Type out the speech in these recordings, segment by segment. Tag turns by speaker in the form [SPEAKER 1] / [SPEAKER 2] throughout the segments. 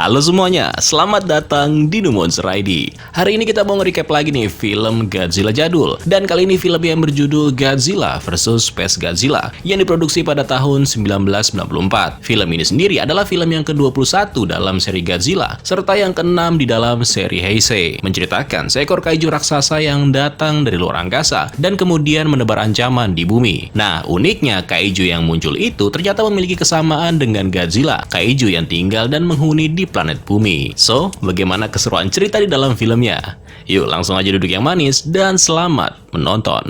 [SPEAKER 1] Halo semuanya, selamat datang di Numonster ID. Hari ini kita mau nge-recap lagi nih film Godzilla jadul. Dan kali ini film yang berjudul Godzilla vs Space Godzilla yang diproduksi pada tahun 1994. Film ini sendiri adalah film yang ke-21 dalam seri Godzilla, serta yang ke-6 di dalam seri Heisei. Menceritakan seekor kaiju raksasa yang datang dari luar angkasa dan kemudian menebar ancaman di bumi. Nah, uniknya kaiju yang muncul itu ternyata memiliki kesamaan dengan Godzilla, kaiju yang tinggal dan menghuni di planet bumi. So, bagaimana keseruan cerita di dalam filmnya? Yuk langsung aja duduk yang manis dan selamat menonton.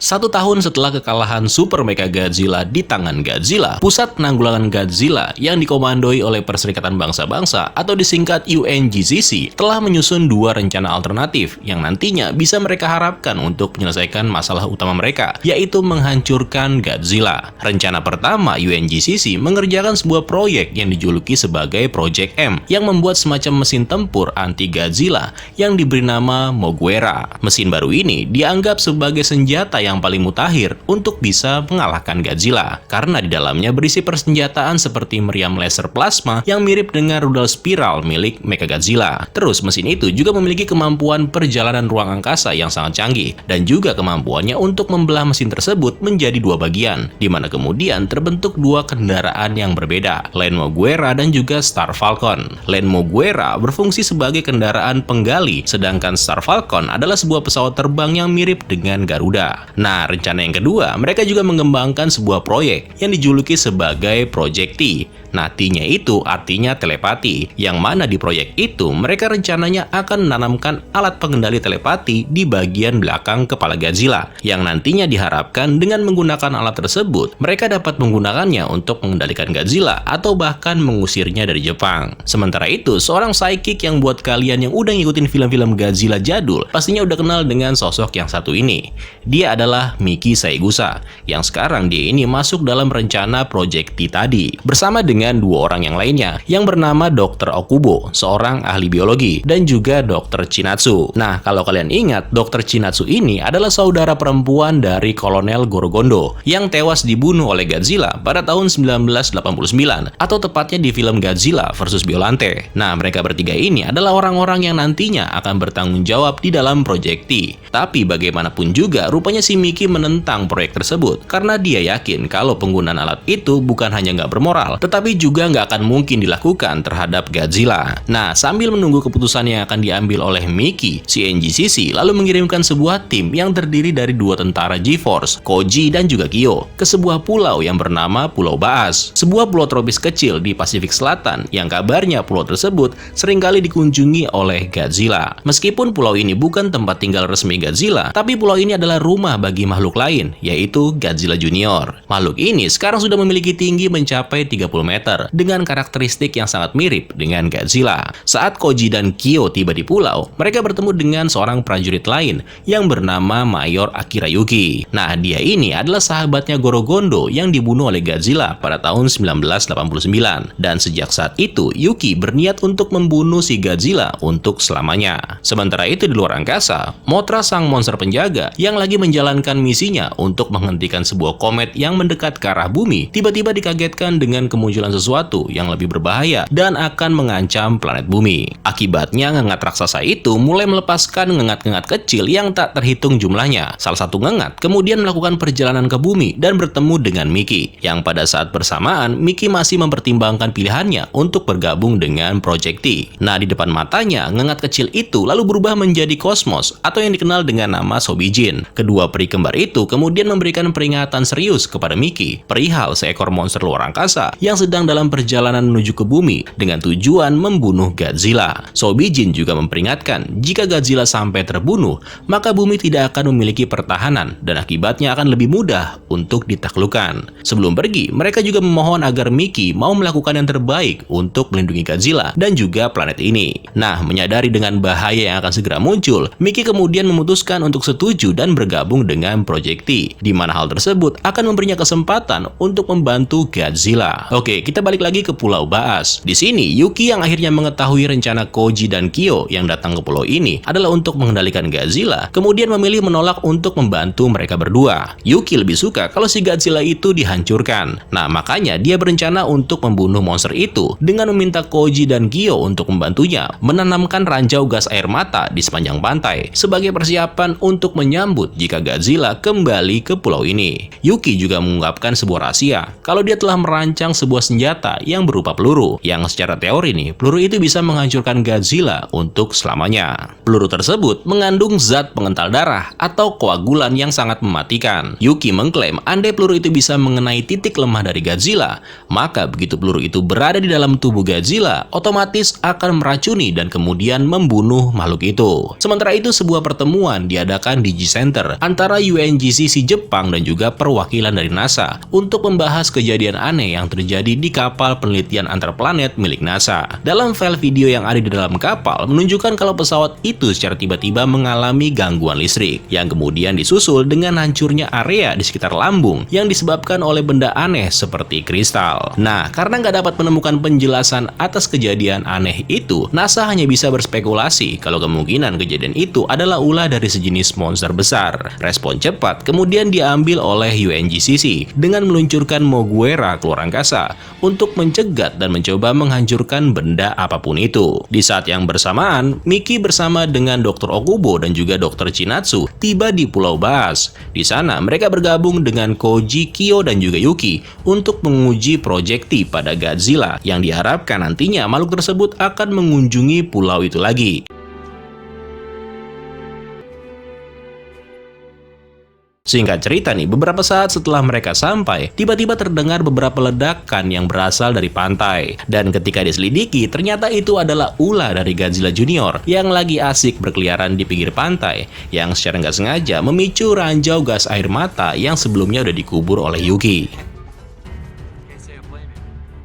[SPEAKER 1] Satu tahun setelah kekalahan Super Mega Godzilla di tangan Godzilla, Pusat Penanggulangan Godzilla yang dikomandoi oleh Perserikatan Bangsa-Bangsa atau disingkat UNGCC telah menyusun dua rencana alternatif yang nantinya bisa mereka harapkan untuk menyelesaikan masalah utama mereka, yaitu menghancurkan Godzilla. Rencana pertama UNGCC mengerjakan sebuah proyek yang dijuluki sebagai Project M yang membuat semacam mesin tempur anti-Godzilla yang diberi nama Moguera. Mesin baru ini dianggap sebagai senjata yang paling mutakhir untuk bisa mengalahkan Godzilla, karena di dalamnya berisi persenjataan seperti meriam laser plasma yang mirip dengan rudal spiral milik Mechagodzilla. Terus mesin itu juga memiliki kemampuan perjalanan ruang angkasa yang sangat canggih, dan juga kemampuannya untuk membelah mesin tersebut menjadi dua bagian, di mana kemudian terbentuk dua kendaraan yang berbeda, Land Moguera dan juga Star Falcon. Land Moguera berfungsi sebagai kendaraan penggali, sedangkan Star Falcon adalah sebuah pesawat terbang yang mirip dengan Garuda. Nah, rencana yang kedua, mereka juga mengembangkan sebuah proyek yang dijuluki sebagai Project T. Nah, T-nya itu artinya telepati, yang mana di proyek itu mereka rencananya akan menanamkan alat pengendali telepati di bagian belakang kepala Godzilla, yang nantinya diharapkan dengan menggunakan alat tersebut, mereka dapat menggunakannya untuk mengendalikan Godzilla atau bahkan mengusirnya dari Jepang. Sementara itu, seorang psychic yang buat kalian yang udah ngikutin film-film Godzilla jadul, pastinya udah kenal dengan sosok yang satu ini. Dia adalah Miki Saegusa, yang sekarang dia ini masuk dalam rencana Project T tadi, bersama dengan dua orang yang lainnya, yang bernama Dr. Okubo, seorang ahli biologi, dan juga Dr. Chinatsu. Nah, kalau kalian ingat, Dr. Chinatsu ini adalah saudara perempuan dari Kolonel Gorogondo, yang tewas dibunuh oleh Godzilla pada tahun 1989, atau tepatnya di film Godzilla vs Biollante. Nah, mereka bertiga ini adalah orang-orang yang nantinya akan bertanggung jawab di dalam Project T. Tapi bagaimanapun juga, rupanya si Miki menentang proyek tersebut karena dia yakin kalau penggunaan alat itu bukan hanya nggak bermoral, tetapi juga nggak akan mungkin dilakukan terhadap Godzilla. Nah, sambil menunggu keputusan yang akan diambil oleh Miki, si NGCC lalu mengirimkan sebuah tim yang terdiri dari dua tentara G-Force, Koji dan juga Kyo, ke sebuah pulau yang bernama Pulau Baas, sebuah pulau tropis kecil di Pasifik Selatan yang kabarnya pulau tersebut seringkali dikunjungi oleh Godzilla. Meskipun pulau ini bukan tempat tinggal resmi Godzilla, tapi pulau ini adalah rumah bagi makhluk lain, yaitu Godzilla Junior. Makhluk ini sekarang sudah memiliki tinggi mencapai 30 meter, dengan karakteristik yang sangat mirip dengan Godzilla. Saat Koji dan Kyo tiba di pulau, mereka bertemu dengan seorang prajurit lain yang bernama Mayor Akira Yuki. Nah, dia ini adalah sahabatnya Gorogondo yang dibunuh oleh Godzilla pada tahun 1989. Dan sejak saat itu, Yuki berniat untuk membunuh si Godzilla untuk selamanya. Sementara itu di luar angkasa, Mothra sang monster penjaga yang lagi menjalankan misinya untuk menghentikan sebuah komet yang mendekat ke arah bumi, tiba-tiba dikagetkan dengan kemunculan sesuatu yang lebih berbahaya dan akan mengancam planet bumi. Akibatnya, ngengat raksasa itu mulai melepaskan ngengat-ngengat kecil yang tak terhitung jumlahnya. Salah satu ngengat kemudian melakukan perjalanan ke bumi dan bertemu dengan Miki, yang pada saat bersamaan Miki masih mempertimbangkan pilihannya untuk bergabung dengan Project T. Nah, di depan matanya, ngengat kecil itu lalu berubah menjadi kosmos atau yang dikenal dengan nama Sobijin. Kedua peri kembar itu kemudian memberikan peringatan serius kepada Miki perihal seekor monster luar angkasa yang sedang dalam perjalanan menuju ke bumi dengan tujuan membunuh Godzilla. Sobijin juga memperingatkan jika Godzilla sampai terbunuh, maka bumi tidak akan memiliki pertahanan dan akibatnya akan lebih mudah untuk ditaklukkan. Sebelum pergi, mereka juga memohon agar Miki mau melakukan yang terbaik untuk melindungi Godzilla dan juga planet ini. Nah, menyadari dengan bahaya yang akan segera muncul, Miki kemudian memutuskan untuk setuju dan bergabung dengan Project T, di mana hal tersebut akan memberinya kesempatan untuk membantu Godzilla. Oke, kita balik lagi ke Pulau Baas. Di sini, Yuki yang akhirnya mengetahui rencana Koji dan Kyo yang datang ke pulau ini adalah untuk mengendalikan Godzilla, kemudian memilih menolak untuk membantu mereka berdua. Yuki lebih suka kalau si Godzilla itu dihancurkan. Nah, makanya dia berencana untuk membunuh monster itu dengan meminta Koji dan Kyo untuk membantunya menanamkan ranjau gas air mata di sepanjang pantai sebagai persiapan untuk menyambut jika Godzilla kembali ke pulau ini. Yuki juga mengungkapkan sebuah rahasia kalau dia telah merancang sebuah senjata yang berupa peluru, yang secara teori nih, peluru itu bisa menghancurkan Godzilla untuk selamanya. Peluru tersebut mengandung zat pengental darah atau koagulan yang sangat mematikan. Yuki mengklaim andai peluru itu bisa mengenai titik lemah dari Godzilla, maka begitu peluru itu berada di dalam tubuh Godzilla, otomatis akan meracuni dan kemudian membunuh makhluk itu. Sementara itu, sebuah pertemuan diadakan di G-Center antara UNGCC Jepang dan juga perwakilan dari NASA untuk membahas kejadian aneh yang terjadi di kapal penelitian antar planet milik NASA. Dalam file video yang ada di dalam kapal menunjukkan kalau pesawat itu secara tiba-tiba mengalami gangguan listrik yang kemudian disusul dengan hancurnya area di sekitar lambung yang disebabkan oleh benda aneh seperti kristal. Nah, karena nggak dapat menemukan penjelasan atas kejadian aneh itu, NASA hanya bisa berspekulasi kalau kemungkinan kejadian itu adalah ulah dari sejenis monster besar. Respon cepat kemudian diambil oleh UNGCC dengan meluncurkan Moguera keluar angkasa untuk mencegat dan mencoba menghancurkan benda apapun itu. Di saat yang bersamaan, Miki bersama dengan Dr. Okubo dan juga Dr. Chinatsu tiba di Pulau Baas. Di sana mereka bergabung dengan Koji, Kyo, dan juga Yuki untuk menguji projekti pada Godzilla yang diharapkan nantinya makhluk tersebut akan mengunjungi pulau itu lagi. Singkat cerita nih, beberapa saat setelah mereka sampai, tiba-tiba terdengar beberapa ledakan yang berasal dari pantai. Dan ketika diselidiki, ternyata itu adalah ulah dari Godzilla Junior yang lagi asik berkeliaran di pinggir pantai, yang secara nggak sengaja memicu ranjau gas air mata yang sebelumnya udah dikubur oleh Yuki.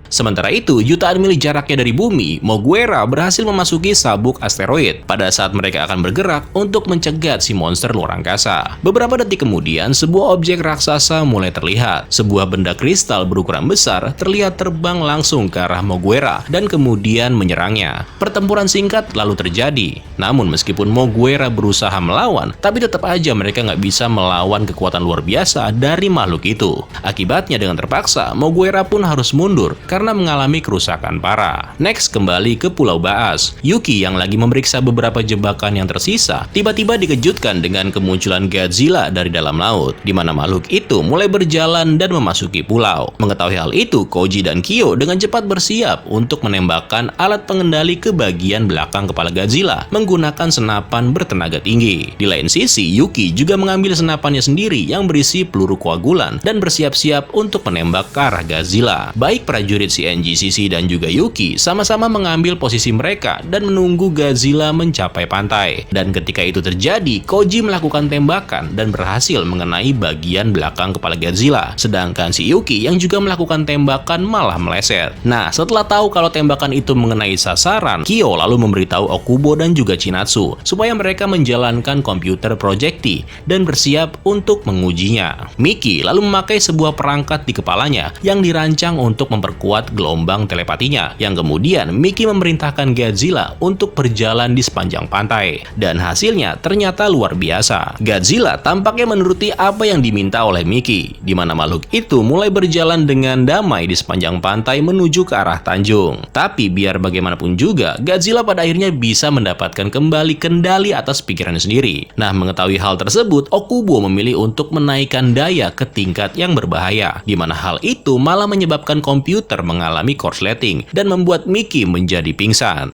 [SPEAKER 1] Sementara itu, jutaan mil jaraknya dari bumi, Moguera berhasil memasuki sabuk asteroid pada saat mereka akan bergerak untuk mencegat si monster luar angkasa. Beberapa detik kemudian, sebuah objek raksasa mulai terlihat. Sebuah benda kristal berukuran besar terlihat terbang langsung ke arah Moguera dan kemudian menyerangnya. Pertempuran singkat lalu terjadi. Namun meskipun Moguera berusaha melawan, tapi tetap aja mereka nggak bisa melawan kekuatan luar biasa dari makhluk itu. Akibatnya dengan terpaksa, Moguera pun harus mundur karena mengalami kerusakan parah. Next, kembali ke Pulau Baas. Yuki yang lagi memeriksa beberapa jebakan yang tersisa, tiba-tiba dikejutkan dengan kemunculan Godzilla dari dalam laut, di mana makhluk itu mulai berjalan dan memasuki pulau. Mengetahui hal itu, Koji dan Kyo dengan cepat bersiap untuk menembakkan alat pengendali ke bagian belakang kepala Godzilla menggunakan senapan bertenaga tinggi. Di lain sisi, Yuki juga mengambil senapannya sendiri yang berisi peluru koagulan dan bersiap-siap untuk menembak ke arah Godzilla. Baik prajurit UNGCC dan juga Yuki sama-sama mengambil posisi mereka dan menunggu Godzilla mencapai pantai. Dan ketika itu terjadi, Koji melakukan tembakan dan berhasil mengenai bagian belakang kepala Godzilla. Sedangkan si Yuki yang juga melakukan tembakan malah meleset. Nah, setelah tahu kalau tembakan itu mengenai sasaran, Kyo lalu memberitahu Okubo dan juga Chinatsu supaya mereka menjalankan komputer projekti dan bersiap untuk mengujinya. Miki lalu memakai sebuah perangkat di kepalanya yang dirancang untuk memperkuat gelombang telepatinya, yang kemudian Miki memerintahkan Godzilla untuk berjalan di sepanjang pantai. Dan hasilnya ternyata luar biasa. Godzilla tampaknya menuruti apa yang diminta oleh Miki, di mana makhluk itu mulai berjalan dengan damai di sepanjang pantai menuju ke arah Tanjung. Tapi biar bagaimanapun juga, Godzilla pada akhirnya bisa mendapatkan kembali kendali atas pikirannya sendiri. Nah, mengetahui hal tersebut, Okubo memilih untuk menaikkan daya ke tingkat yang berbahaya, di mana hal itu malah menyebabkan komputer mengalami korsleting dan membuat Miki menjadi pingsan.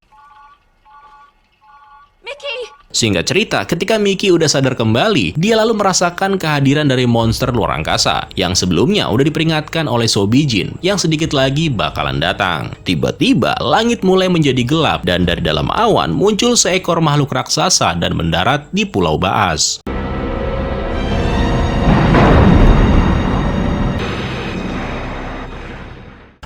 [SPEAKER 1] Singkat cerita, ketika Miki udah sadar kembali, dia lalu merasakan kehadiran dari monster luar angkasa yang sebelumnya udah diperingatkan oleh Sobijin yang sedikit lagi bakalan datang. Tiba-tiba, langit mulai menjadi gelap dan dari dalam awan muncul seekor makhluk raksasa dan mendarat di Pulau Baas.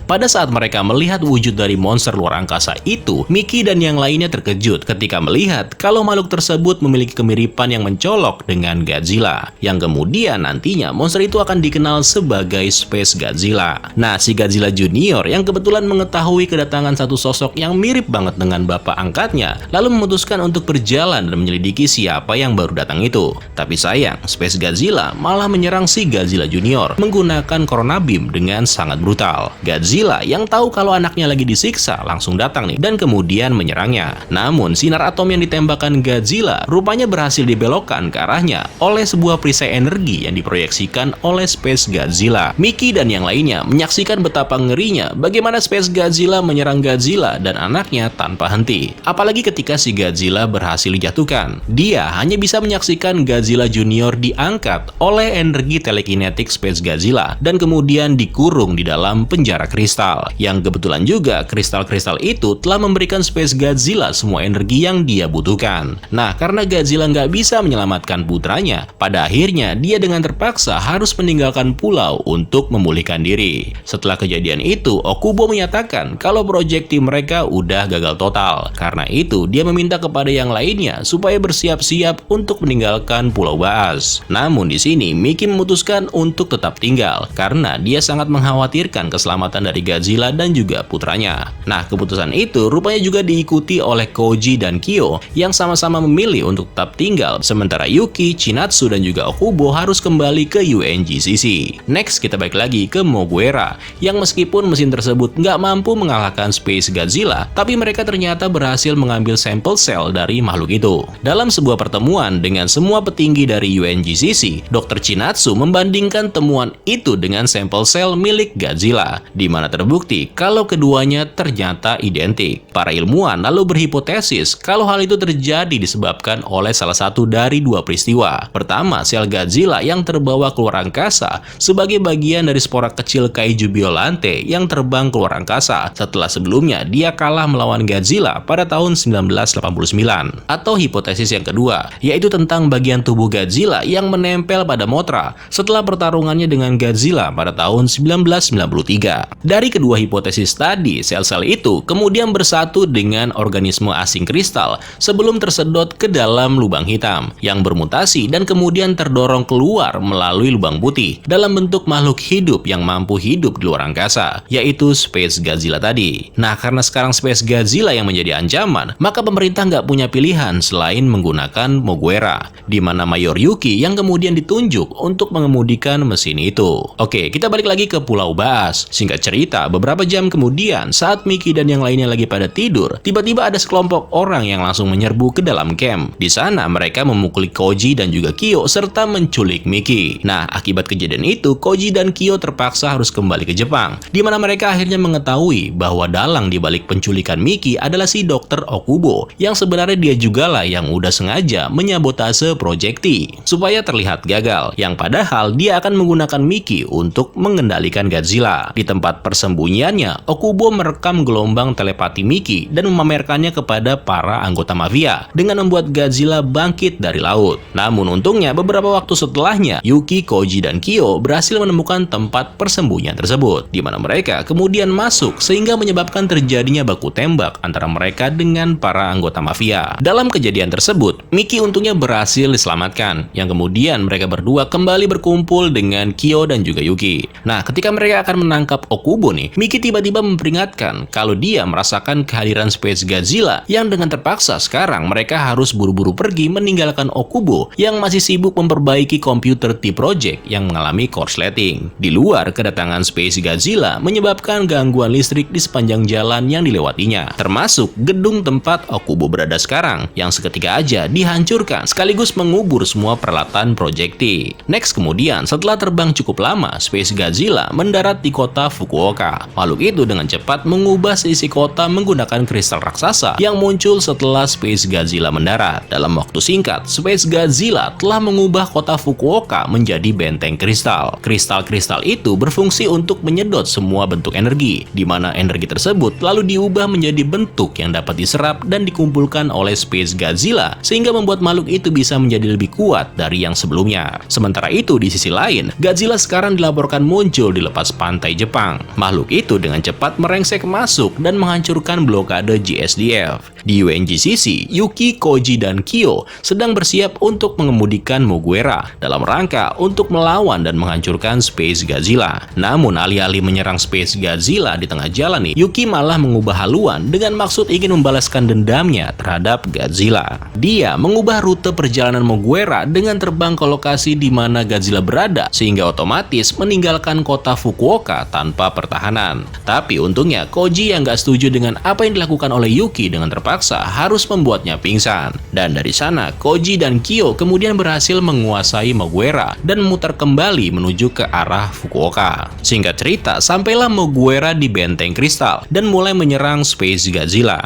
[SPEAKER 1] Pada saat mereka melihat wujud dari monster luar angkasa itu, Mickey dan yang lainnya terkejut ketika melihat kalau makhluk tersebut memiliki kemiripan yang mencolok dengan Godzilla, yang kemudian nantinya monster itu akan dikenal sebagai Space Godzilla. Nah, si Godzilla Junior yang kebetulan mengetahui kedatangan satu sosok yang mirip banget dengan bapak angkatnya, lalu memutuskan untuk berjalan dan menyelidiki siapa yang baru datang itu. Tapi sayang, Space Godzilla malah menyerang si Godzilla Junior menggunakan Corona Beam dengan sangat brutal. Godzilla yang tahu kalau anaknya lagi disiksa langsung datang nih dan kemudian menyerangnya. Namun sinar atom yang ditembakkan Godzilla rupanya berhasil dibelokkan ke arahnya oleh sebuah perisai energi yang diproyeksikan oleh Space Godzilla. Mickey dan yang lainnya menyaksikan betapa ngerinya bagaimana Space Godzilla menyerang Godzilla dan anaknya tanpa henti. Apalagi ketika si Godzilla berhasil dijatuhkan. Dia hanya bisa menyaksikan Godzilla Junior diangkat oleh energi telekinetik Space Godzilla dan kemudian dikurung di dalam penjara kristal. Yang kebetulan juga kristal-kristal itu telah memberikan Space Godzilla semua energi yang dia butuhkan. Nah, karena Godzilla nggak bisa menyelamatkan putranya, pada akhirnya dia dengan terpaksa harus meninggalkan pulau untuk memulihkan diri. Setelah kejadian itu, Okubo menyatakan kalau proyek tim mereka udah gagal total. Karena itu, dia meminta kepada yang lainnya supaya bersiap-siap untuk meninggalkan Pulau Baas. Namun di sini, Mickey memutuskan untuk tetap tinggal karena dia sangat mengkhawatirkan keselamatan dari Godzilla dan juga putranya. Nah, keputusan itu rupanya juga diikuti oleh Koji dan Kyo yang sama-sama memilih untuk tetap tinggal, sementara Yuki, Chinatsu, dan juga Okubo harus kembali ke UNGCC. Next, kita balik lagi ke Mugiwara, yang meskipun mesin tersebut nggak mampu mengalahkan Space Godzilla, tapi mereka ternyata berhasil mengambil sampel sel dari makhluk itu. Dalam sebuah pertemuan dengan semua petinggi dari UNGCC, Dr. Chinatsu membandingkan temuan itu dengan sampel sel milik Godzilla, di mana terbukti kalau keduanya ternyata identik. Para ilmuwan lalu berhipotesis kalau hal itu terjadi disebabkan oleh salah satu dari dua peristiwa. Pertama, sel Godzilla yang terbawa keluar angkasa sebagai bagian dari spora kecil Kaiju Biolante yang terbang keluar angkasa setelah sebelumnya dia kalah melawan Godzilla pada tahun 1989. Atau hipotesis yang kedua, yaitu tentang bagian tubuh Godzilla yang menempel pada Mothra setelah pertarungannya dengan Godzilla pada tahun 1993. Dari kedua hipotesis tadi, sel-sel itu kemudian bersatu dengan organisme asing kristal sebelum tersedot ke dalam lubang hitam yang bermutasi dan kemudian terdorong keluar melalui lubang putih dalam bentuk makhluk hidup yang mampu hidup di luar angkasa, yaitu Space Godzilla tadi. Nah, karena sekarang Space Godzilla yang menjadi ancaman, maka pemerintah nggak punya pilihan selain menggunakan Mugiwara, di mana Mayor Yuki yang kemudian ditunjuk untuk mengemudikan mesin itu. Oke, kita balik lagi ke Pulau Baas. Singkat cerita, beberapa jam kemudian saat Mickey dan yang lainnya lagi pada tidur, tiba-tiba ada sekelompok orang yang langsung menyerbu ke dalam camp. Di sana mereka memukuli Koji dan juga Kyo serta menculik Mickey. Nah, akibat kejadian itu, Koji dan Kyo terpaksa harus kembali ke Jepang, di mana mereka akhirnya mengetahui bahwa dalang di balik penculikan Mickey adalah si Dr. Okubo, yang sebenarnya dia jugalah yang udah sengaja menyabotase Project T supaya terlihat gagal, yang padahal dia akan menggunakan Mickey untuk mengendalikan Godzilla. Di tempat persembunyiannya, Okubo merekam gelombang telepati Mickey dan memamerkannya kepada para anggota mafia dengan membuat Godzilla bangkit dari laut. Namun untungnya beberapa waktu setelahnya, Yuki, Koji, dan Kyo berhasil menemukan tempat persembunyian tersebut, di mana mereka kemudian masuk sehingga menyebabkan terjadinya baku tembak antara mereka dengan para anggota mafia. Dalam kejadian tersebut, Mickey untungnya berhasil diselamatkan, yang kemudian mereka berdua kembali berkumpul dengan Kyo dan juga Yuki. Nah, ketika mereka akan menangkap Okubo nih, Mickey tiba-tiba memperingatkan kalau dia merasakan kehadiran Space Godzilla, yang dengan terpaksa sekarang mereka harus buru-buru pergi meninggalkan Okubo yang masih sibuk memperbaiki komputer T-Project yang mengalami korsleting. Di luar, kedatangan Space Godzilla menyebabkan gangguan listrik di sepanjang jalan yang dilewatinya, termasuk gedung tempat Okubo berada sekarang, yang seketika aja dihancurkan sekaligus mengubur semua peralatan Project T. Next, kemudian setelah terbang cukup lama, Space Godzilla mendarat di kota Fukuoka. Makhluk itu dengan cepat mengubah sisi kota menggunakan kristal raksasa yang muncul setelah Space Godzilla mendarat. Dalam waktu singkat, Space Godzilla telah mengubah kota Fukuoka menjadi benteng kristal. Kristal-kristal itu berfungsi untuk menyedot semua bentuk energi, di mana energi tersebut lalu diubah menjadi bentuk yang dapat diserap dan dikumpulkan oleh Space Godzilla, sehingga membuat makhluk itu bisa menjadi lebih kuat dari yang sebelumnya. Sementara itu, di sisi lain, Godzilla sekarang dilaporkan muncul di lepas pantai Jepang. Makhluk itu dengan cepat merengsek masuk dan menghancurkan blokade GSDF. Di UNGCC, Yuki, Koji, dan Kyo sedang bersiap untuk mengemudikan Mugiwara dalam rangka untuk melawan dan menghancurkan Space Godzilla. Namun alih-alih menyerang Space Godzilla di tengah jalan nih, Yuki malah mengubah haluan dengan maksud ingin membalaskan dendamnya terhadap Godzilla. Dia mengubah rute perjalanan Mugiwara dengan terbang ke lokasi di mana Godzilla berada, sehingga otomatis meninggalkan kota Fukuoka tanpa pertahanan. Tapi untungnya Koji yang gak setuju dengan apa yang dilakukan oleh Yuki dengan terpaksa harus membuatnya pingsan. Dan dari sana Koji dan Kyo kemudian berhasil menguasai Mugiwara dan memutar kembali menuju ke arah Fukuoka. Singkat cerita, sampailah Mugiwara di benteng kristal dan mulai menyerang Space Godzilla.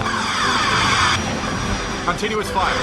[SPEAKER 2] Continuous fire.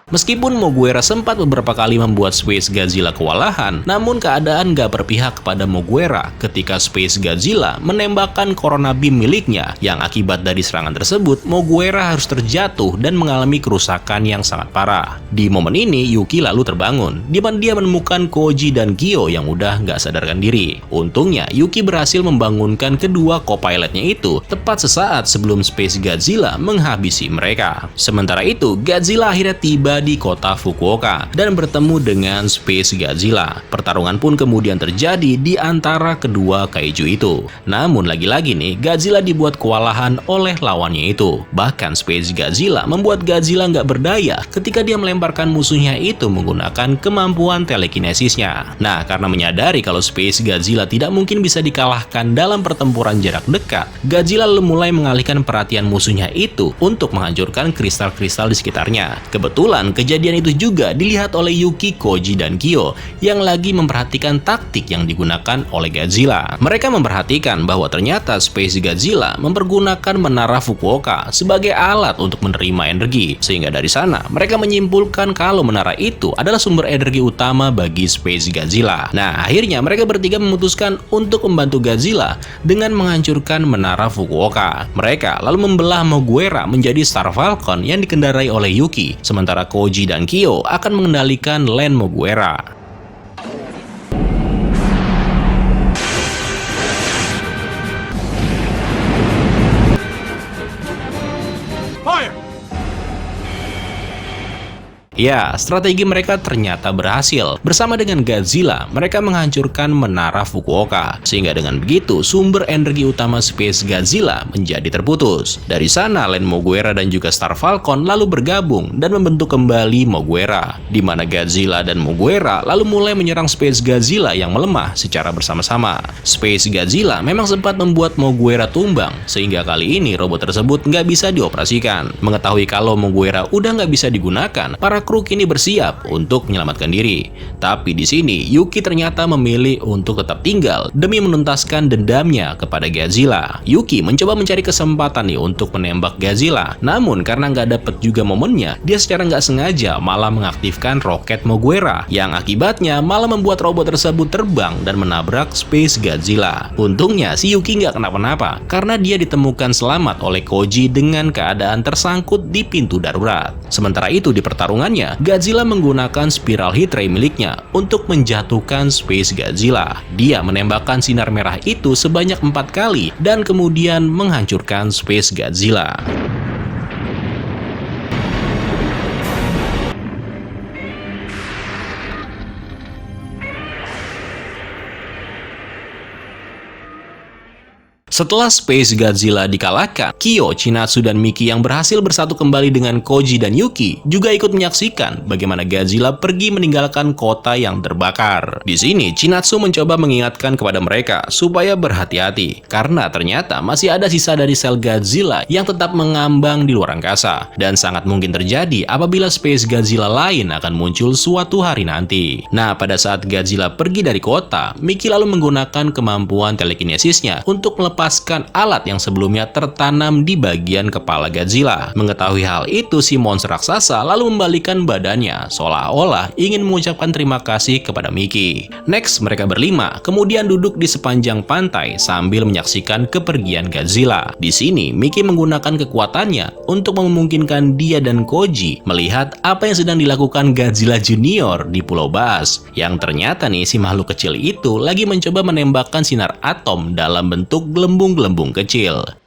[SPEAKER 1] Meskipun Mugiwara sempat beberapa kali membuat Space Godzilla kewalahan, namun keadaan gak berpihak kepada Mugiwara ketika Space Godzilla menembakkan Corona Beam miliknya, yang akibat dari serangan tersebut, Mugiwara harus terjatuh dan mengalami kerusakan yang sangat parah. Di momen ini, Yuki lalu terbangun, di mana dia menemukan Koji dan Kyo yang udah gak sadarkan diri. Untungnya, Yuki berhasil membangunkan kedua co-pilotnya itu tepat sesaat sebelum Space Godzilla menghabisi mereka. Sementara itu, Godzilla akhirnya tiba di kota Fukuoka dan bertemu dengan Space Godzilla. Pertarungan pun kemudian terjadi di antara kedua kaiju itu. Namun lagi-lagi nih, Godzilla dibuat kewalahan oleh lawannya itu. Bahkan Space Godzilla membuat Godzilla nggak berdaya ketika dia melemparkan musuhnya itu menggunakan kemampuan telekinesisnya. Nah, karena menyadari kalau Space Godzilla tidak mungkin bisa dikalahkan dalam pertempuran jarak dekat, Godzilla lalu mulai mengalihkan perhatian musuhnya itu untuk menghancurkan kristal-kristal di sekitarnya. Kebetulan kejadian itu juga dilihat oleh Yuki, Koji, dan Kyo yang lagi memperhatikan taktik yang digunakan oleh Godzilla. Mereka memperhatikan bahwa ternyata Space Godzilla mempergunakan menara Fukuoka sebagai alat untuk menerima energi, sehingga dari sana mereka menyimpulkan kalau menara itu adalah sumber energi utama bagi Space Godzilla. Nah, akhirnya mereka bertiga memutuskan untuk membantu Godzilla dengan menghancurkan menara Fukuoka. Mereka lalu membelah Mugiwara menjadi Star Falcon yang dikendarai oleh Yuki, sementara Koji dan Kyo akan mengendalikan Land Mugiwara.
[SPEAKER 2] Fire!
[SPEAKER 1] Ya, strategi mereka ternyata berhasil. Bersama dengan Godzilla, mereka menghancurkan menara Fukuoka. Sehingga dengan begitu, sumber energi utama Space Godzilla menjadi terputus. Dari sana, Land Mugiwara dan juga Star Falcon lalu bergabung dan membentuk kembali Mugiwara, di mana Godzilla dan Mugiwara lalu mulai menyerang Space Godzilla yang melemah secara bersama-sama. Space Godzilla memang sempat membuat Mugiwara tumbang, sehingga kali ini robot tersebut nggak bisa dioperasikan. Mengetahui kalau Mugiwara udah nggak bisa digunakan, para kru kini bersiap untuk menyelamatkan diri. Tapi di sini Yuki ternyata memilih untuk tetap tinggal demi menuntaskan dendamnya kepada Godzilla. Yuki mencoba mencari kesempatan nih untuk menembak Godzilla. Namun karena nggak dapet juga momennya, dia secara nggak sengaja malah mengaktifkan roket Mugiwara, yang akibatnya malah membuat robot tersebut terbang dan menabrak Space Godzilla. Untungnya si Yuki nggak kenapa-napa karena dia ditemukan selamat oleh Koji dengan keadaan tersangkut di pintu darurat. Sementara itu di pertarungan, Godzilla menggunakan spiral heat ray miliknya untuk menjatuhkan Space Godzilla. Dia menembakkan sinar merah itu sebanyak 4 kali dan kemudian menghancurkan Space Godzilla. Setelah Space Godzilla dikalahkan, Kyo, Chinatsu, dan Miki yang berhasil bersatu kembali dengan Koji dan Yuki juga ikut menyaksikan bagaimana Godzilla pergi meninggalkan kota yang terbakar. Di sini, Chinatsu mencoba mengingatkan kepada mereka supaya berhati-hati, karena ternyata masih ada sisa dari sel Godzilla yang tetap mengambang di luar angkasa, dan sangat mungkin terjadi apabila Space Godzilla lain akan muncul suatu hari nanti. Nah, pada saat Godzilla pergi dari kota, Miki lalu menggunakan kemampuan telekinesisnya untuk melepas melepaskan alat yang sebelumnya tertanam di bagian kepala Godzilla. Mengetahui hal itu, si monster raksasa lalu membalikan badannya, seolah-olah ingin mengucapkan terima kasih kepada Mickey. Next, mereka berlima kemudian duduk di sepanjang pantai sambil menyaksikan kepergian Godzilla. Di sini, Mickey menggunakan kekuatannya untuk memungkinkan dia dan Koji melihat apa yang sedang dilakukan Godzilla Junior di Pulau Bass. Yang ternyata nih, si makhluk kecil itu lagi mencoba menembakkan sinar atom dalam bentuk gelembung-gelembung kecil.